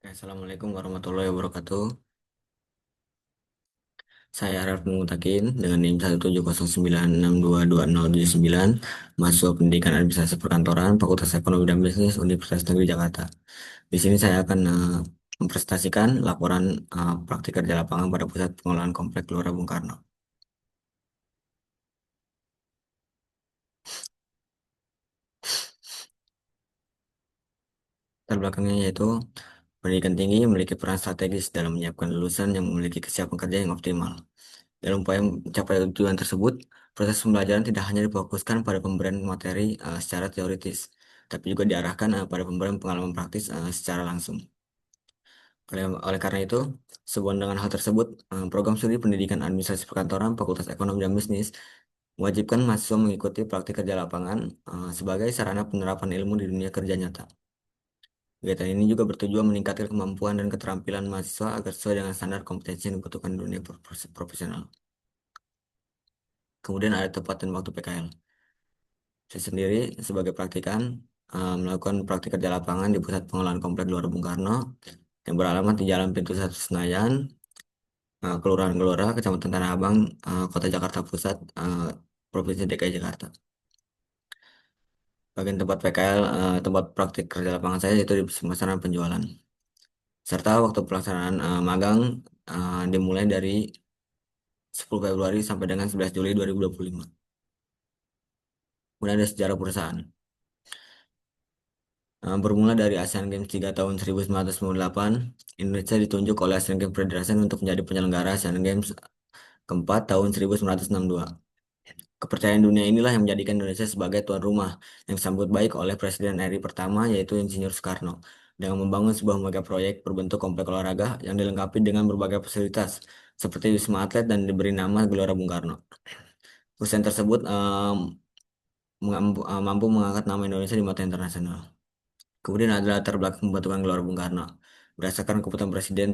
Assalamualaikum warahmatullahi wabarakatuh. Saya Arif Mutakin dengan NIM 17096222079, mahasiswa Pendidikan Administrasi Perkantoran, Fakultas Ekonomi dan Bisnis Universitas Negeri Jakarta. Di sini saya akan mempresentasikan laporan praktik kerja lapangan pada Pusat Pengolahan Komplek Gelora Bung Karno. Terbelakangnya yaitu pendidikan tinggi memiliki peran strategis dalam menyiapkan lulusan yang memiliki kesiapan kerja yang optimal. Dalam upaya mencapai tujuan tersebut, proses pembelajaran tidak hanya difokuskan pada pemberian materi secara teoritis, tapi juga diarahkan pada pemberian pengalaman praktis secara langsung. Oleh karena itu, sebuah dengan hal tersebut, program studi pendidikan administrasi perkantoran Fakultas Ekonomi dan Bisnis mewajibkan mahasiswa mengikuti praktik kerja lapangan sebagai sarana penerapan ilmu di dunia kerja nyata. Kegiatan ini juga bertujuan meningkatkan kemampuan dan keterampilan mahasiswa agar sesuai dengan standar kompetensi yang dibutuhkan di dunia profesional. Kemudian ada tempat dan waktu PKL. Saya sendiri sebagai praktikan melakukan praktik kerja lapangan di Pusat Pengolahan Komplek Gelora Bung Karno yang beralamat di Jalan Pintu Satu Senayan, Kelurahan Gelora, Kecamatan Tanah Abang, Kota Jakarta Pusat, Provinsi DKI Jakarta. Bagian tempat PKL, tempat praktik kerja lapangan saya yaitu di pemasaran penjualan. Serta waktu pelaksanaan magang dimulai dari 10 Februari sampai dengan 11 Juli 2025. Kemudian ada sejarah perusahaan. Bermula dari Asian Games 3 tahun 1998, Indonesia ditunjuk oleh Asian Games Federation untuk menjadi penyelenggara Asian Games keempat tahun 1962. Kepercayaan dunia inilah yang menjadikan Indonesia sebagai tuan rumah yang disambut baik oleh Presiden RI pertama yaitu Insinyur Soekarno dengan membangun sebuah mega proyek berbentuk komplek olahraga yang dilengkapi dengan berbagai fasilitas seperti Wisma Atlet dan diberi nama Gelora Bung Karno. Perusahaan tersebut mampu mengangkat nama Indonesia di mata internasional. Kemudian ada latar belakang pembentukan Gelora Bung Karno. Berdasarkan keputusan Presiden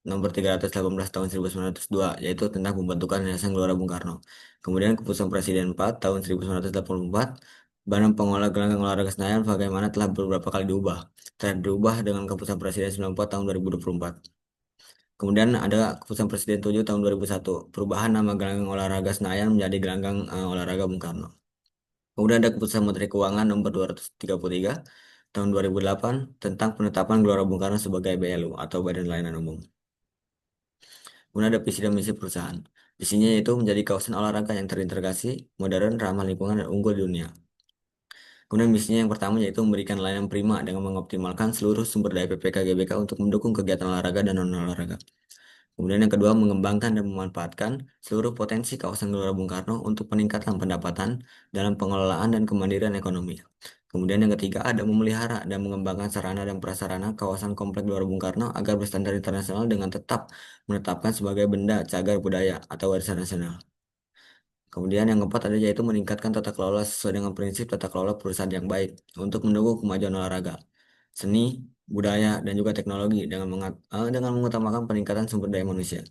nomor 318 tahun 1902, yaitu tentang pembentukan Yayasan Gelora Bung Karno. Kemudian keputusan Presiden 4 tahun 1984, Badan Pengelola Gelanggang Olahraga Senayan bagaimana telah beberapa kali diubah. Telah diubah dengan keputusan Presiden 94 tahun 2024. Kemudian ada keputusan Presiden 7 tahun 2001, perubahan nama Gelanggang Olahraga Senayan menjadi Gelanggang Olahraga Bung Karno. Kemudian ada keputusan Menteri Keuangan nomor 233 tahun 2008 tentang penetapan Gelora Bung Karno sebagai BLU atau Badan Layanan Umum. Kemudian ada visi dan misi perusahaan. Visinya yaitu menjadi kawasan olahraga yang terintegrasi, modern, ramah lingkungan, dan unggul di dunia. Kemudian misinya yang pertama yaitu memberikan layanan prima dengan mengoptimalkan seluruh sumber daya PPK GBK untuk mendukung kegiatan olahraga dan non-olahraga. Kemudian yang kedua, mengembangkan dan memanfaatkan seluruh potensi kawasan Gelora Bung Karno untuk peningkatan pendapatan dalam pengelolaan dan kemandirian ekonomi. Kemudian yang ketiga, ada memelihara dan mengembangkan sarana dan prasarana kawasan Komplek Gelora Bung Karno agar berstandar internasional dengan tetap menetapkan sebagai benda cagar budaya atau warisan nasional. Kemudian yang keempat ada yaitu meningkatkan tata kelola sesuai dengan prinsip tata kelola perusahaan yang baik untuk mendukung kemajuan olahraga, seni, budaya, dan juga teknologi dengan mengutamakan peningkatan sumber daya manusia.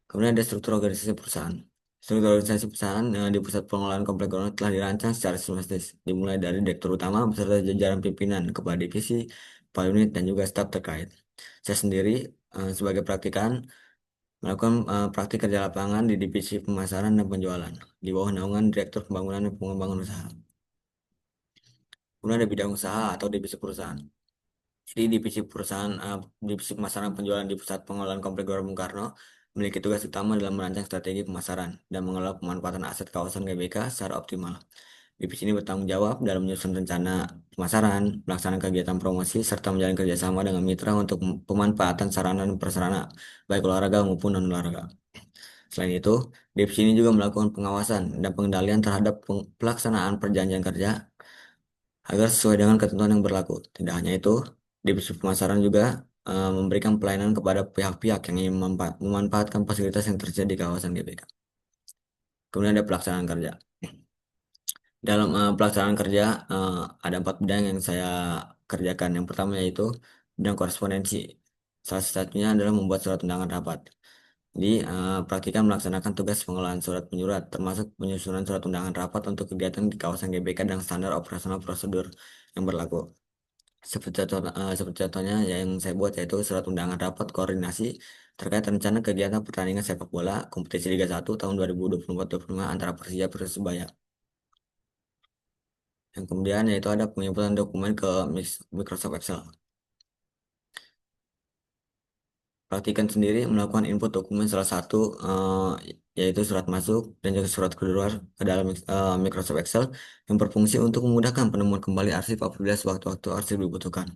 Kemudian ada struktur organisasi perusahaan. Struktur organisasi perusahaan di pusat pengelolaan komplek Ground telah dirancang secara sistematis, dimulai dari direktur utama beserta jajaran pimpinan, kepala divisi, kepala unit, dan juga staf terkait. Saya sendiri sebagai praktikan melakukan praktik kerja lapangan di divisi pemasaran dan penjualan di bawah naungan Direktur Pembangunan dan Pengembangan Usaha. Kemudian ada bidang usaha atau divisi perusahaan. Jadi divisi perusahaan, divisi pemasaran penjualan di pusat pengelolaan komplek Gelora Bung Karno memiliki tugas utama dalam merancang strategi pemasaran dan mengelola pemanfaatan aset kawasan GBK secara optimal. Divisi ini bertanggung jawab dalam menyusun rencana pemasaran, melaksanakan kegiatan promosi, serta menjalin kerjasama dengan mitra untuk pemanfaatan sarana dan prasarana, baik olahraga maupun non-olahraga. Selain itu, divisi ini juga melakukan pengawasan dan pengendalian terhadap pelaksanaan perjanjian kerja agar sesuai dengan ketentuan yang berlaku. Tidak hanya itu, divisi pemasaran juga memberikan pelayanan kepada pihak-pihak yang ingin memanfaatkan fasilitas yang tersedia di kawasan GBK. Kemudian ada pelaksanaan kerja. Dalam pelaksanaan kerja ada 4 bidang yang saya kerjakan. Yang pertama yaitu bidang korespondensi. Salah satunya adalah membuat surat undangan rapat. Jadi, praktikan melaksanakan tugas pengelolaan surat menyurat, termasuk penyusunan surat undangan rapat untuk kegiatan di kawasan GBK dan standar operasional prosedur yang berlaku. Seperti contohnya yang saya buat yaitu surat undangan rapat koordinasi terkait rencana kegiatan pertandingan sepak bola kompetisi Liga 1 tahun 2024-2025 antara Persija versus Persebaya. Yang kemudian yaitu ada penginputan dokumen ke Microsoft Excel. Praktikan sendiri melakukan input dokumen salah satu yaitu surat masuk dan juga surat keluar ke dalam Microsoft Excel yang berfungsi untuk memudahkan penemuan kembali arsip apabila sewaktu-waktu arsip dibutuhkan.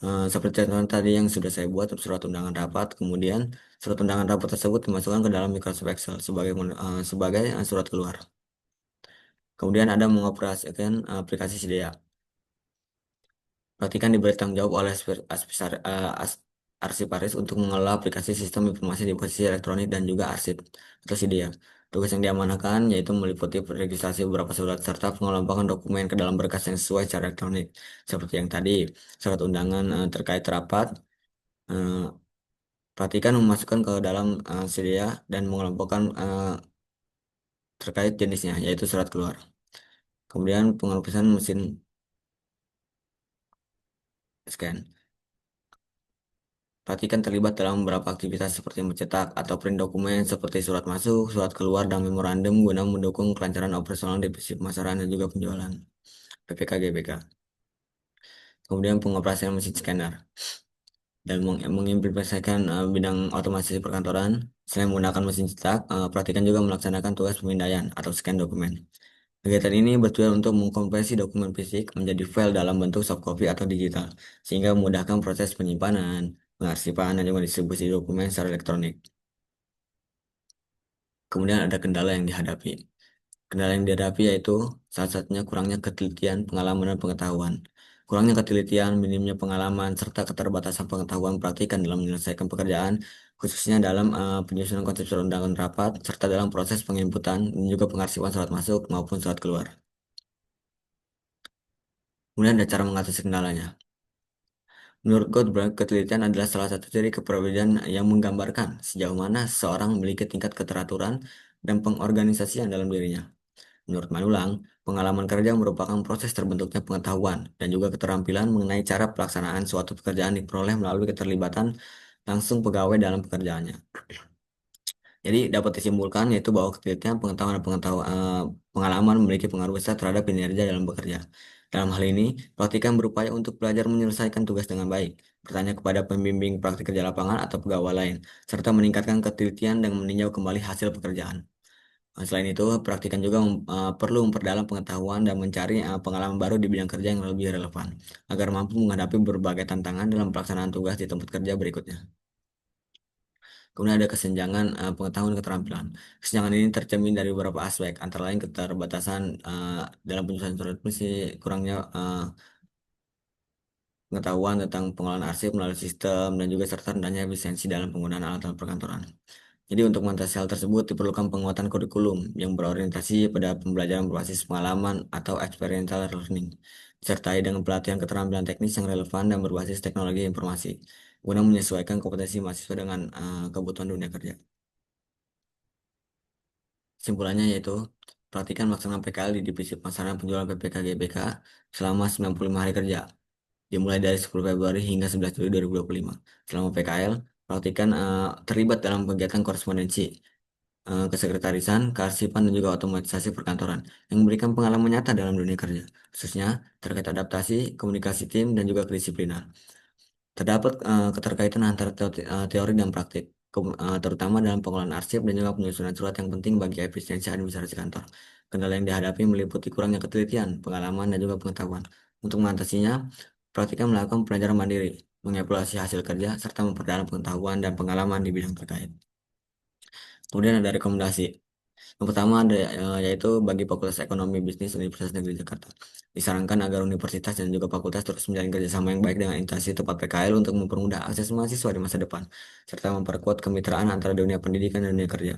Seperti contoh tadi yang sudah saya buat surat undangan rapat, kemudian surat undangan rapat tersebut dimasukkan ke dalam Microsoft Excel sebagai surat keluar. Kemudian ada mengoperasikan aplikasi sedia. Perhatikan diberi tanggung jawab oleh arsiparis untuk mengelola aplikasi sistem informasi di posisi elektronik dan juga arsip atau sedia. Tugas yang diamanahkan yaitu meliputi registrasi beberapa surat serta pengelompokan dokumen ke dalam berkas yang sesuai secara elektronik. Seperti yang tadi, surat undangan terkait rapat, eh, perhatikan memasukkan ke dalam sedia dan mengelompokkan terkait jenisnya, yaitu surat keluar. Kemudian pengelompokkan mesin scan. Perhatikan terlibat dalam beberapa aktivitas seperti mencetak atau print dokumen seperti surat masuk, surat keluar, dan memorandum guna mendukung kelancaran operasional divisi pemasaran dan juga penjualan PPK GBK. Kemudian pengoperasian mesin scanner dan mengimplementasikan bidang otomasi perkantoran. Selain menggunakan mesin cetak, perhatikan juga melaksanakan tugas pemindaian atau scan dokumen. Kegiatan ini bertujuan untuk mengkompresi dokumen fisik menjadi file dalam bentuk soft copy atau digital, sehingga memudahkan proses penyimpanan, pengarsipan, dan juga distribusi dokumen secara elektronik. Kemudian ada kendala yang dihadapi. Kendala yang dihadapi yaitu salah satunya kurangnya ketelitian, pengalaman, dan pengetahuan. Kurangnya ketelitian, minimnya pengalaman, serta keterbatasan pengetahuan praktikan dalam menyelesaikan pekerjaan, khususnya dalam penyusunan konsep surat undangan rapat, serta dalam proses penginputan dan juga pengarsipan surat masuk maupun surat keluar. Kemudian ada cara mengatasi kendalanya. Menurut Goldberg, ketelitian adalah salah satu ciri kepribadian yang menggambarkan sejauh mana seseorang memiliki tingkat keteraturan dan pengorganisasian dalam dirinya. Menurut Manulang, pengalaman kerja merupakan proses terbentuknya pengetahuan dan juga keterampilan mengenai cara pelaksanaan suatu pekerjaan diperoleh melalui keterlibatan langsung pegawai dalam pekerjaannya. Jadi dapat disimpulkan yaitu bahwa ketelitian pengetahuan dan pengalaman memiliki pengaruh besar terhadap kinerja dalam bekerja. Dalam hal ini, praktikan berupaya untuk belajar menyelesaikan tugas dengan baik, bertanya kepada pembimbing praktik kerja lapangan atau pegawai lain, serta meningkatkan ketelitian dan meninjau kembali hasil pekerjaan. Selain itu, praktikan juga perlu memperdalam pengetahuan dan mencari pengalaman baru di bidang kerja yang lebih relevan, agar mampu menghadapi berbagai tantangan dalam pelaksanaan tugas di tempat kerja berikutnya. Kemudian ada kesenjangan pengetahuan dan keterampilan. Kesenjangan ini tercermin dari beberapa aspek, antara lain keterbatasan dalam penyusunan surat misi, kurangnya pengetahuan tentang pengelolaan arsip melalui sistem, dan juga serta rendahnya efisiensi dalam penggunaan alat-alat perkantoran. Jadi untuk mengatasi hal tersebut diperlukan penguatan kurikulum yang berorientasi pada pembelajaran berbasis pengalaman atau experiential learning, disertai dengan pelatihan keterampilan teknis yang relevan dan berbasis teknologi informasi, guna menyesuaikan kompetensi mahasiswa dengan kebutuhan dunia kerja. Kesimpulannya yaitu, perhatikan melaksanakan PKL di Divisi Pemasaran Penjualan PPK GBK selama 95 hari kerja, dimulai dari 10 Februari hingga 11 Juli 2025. Selama PKL, praktikan terlibat dalam kegiatan korespondensi, kesekretarisan, kearsipan, dan juga otomatisasi perkantoran yang memberikan pengalaman nyata dalam dunia kerja, khususnya terkait adaptasi, komunikasi tim, dan juga kedisiplinan. Terdapat keterkaitan antara teori dan praktik, terutama dalam pengelolaan arsip dan juga penyusunan surat yang penting bagi efisiensi administrasi kantor. Kendala yang dihadapi meliputi kurangnya ketelitian, pengalaman, dan juga pengetahuan. Untuk mengatasinya, praktikan melakukan pelajaran mandiri, mengevaluasi hasil kerja, serta memperdalam pengetahuan dan pengalaman di bidang terkait. Kemudian ada rekomendasi. Yang pertama ada yaitu bagi Fakultas Ekonomi Bisnis Universitas Negeri Jakarta. Disarankan agar universitas dan juga fakultas terus menjalin kerjasama yang baik dengan instansi tempat PKL untuk mempermudah akses mahasiswa di masa depan, serta memperkuat kemitraan antara dunia pendidikan dan dunia kerja.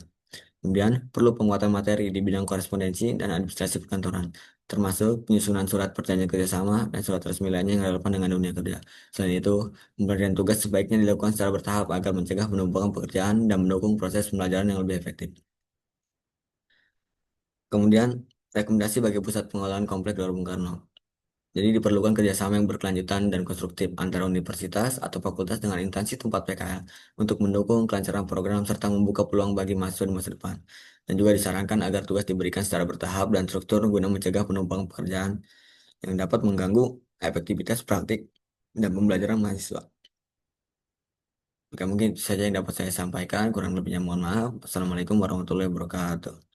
Kemudian, perlu penguatan materi di bidang korespondensi dan administrasi perkantoran, termasuk penyusunan surat perjanjian kerjasama dan surat resmi lainnya yang relevan dengan dunia kerja. Selain itu, pemberian tugas sebaiknya dilakukan secara bertahap agar mencegah penumpukan pekerjaan dan mendukung proses pembelajaran yang lebih efektif. Kemudian, rekomendasi bagi pusat pengolahan komplek Gelora Bung Karno. Jadi diperlukan kerjasama yang berkelanjutan dan konstruktif antara universitas atau fakultas dengan instansi tempat PKL untuk mendukung kelancaran program serta membuka peluang bagi mahasiswa di masa depan. Dan juga disarankan agar tugas diberikan secara bertahap dan struktur guna mencegah penumpang pekerjaan yang dapat mengganggu efektivitas praktik dan pembelajaran mahasiswa. Oke, mungkin itu saja yang dapat saya sampaikan. Kurang lebihnya mohon maaf. Assalamualaikum warahmatullahi wabarakatuh.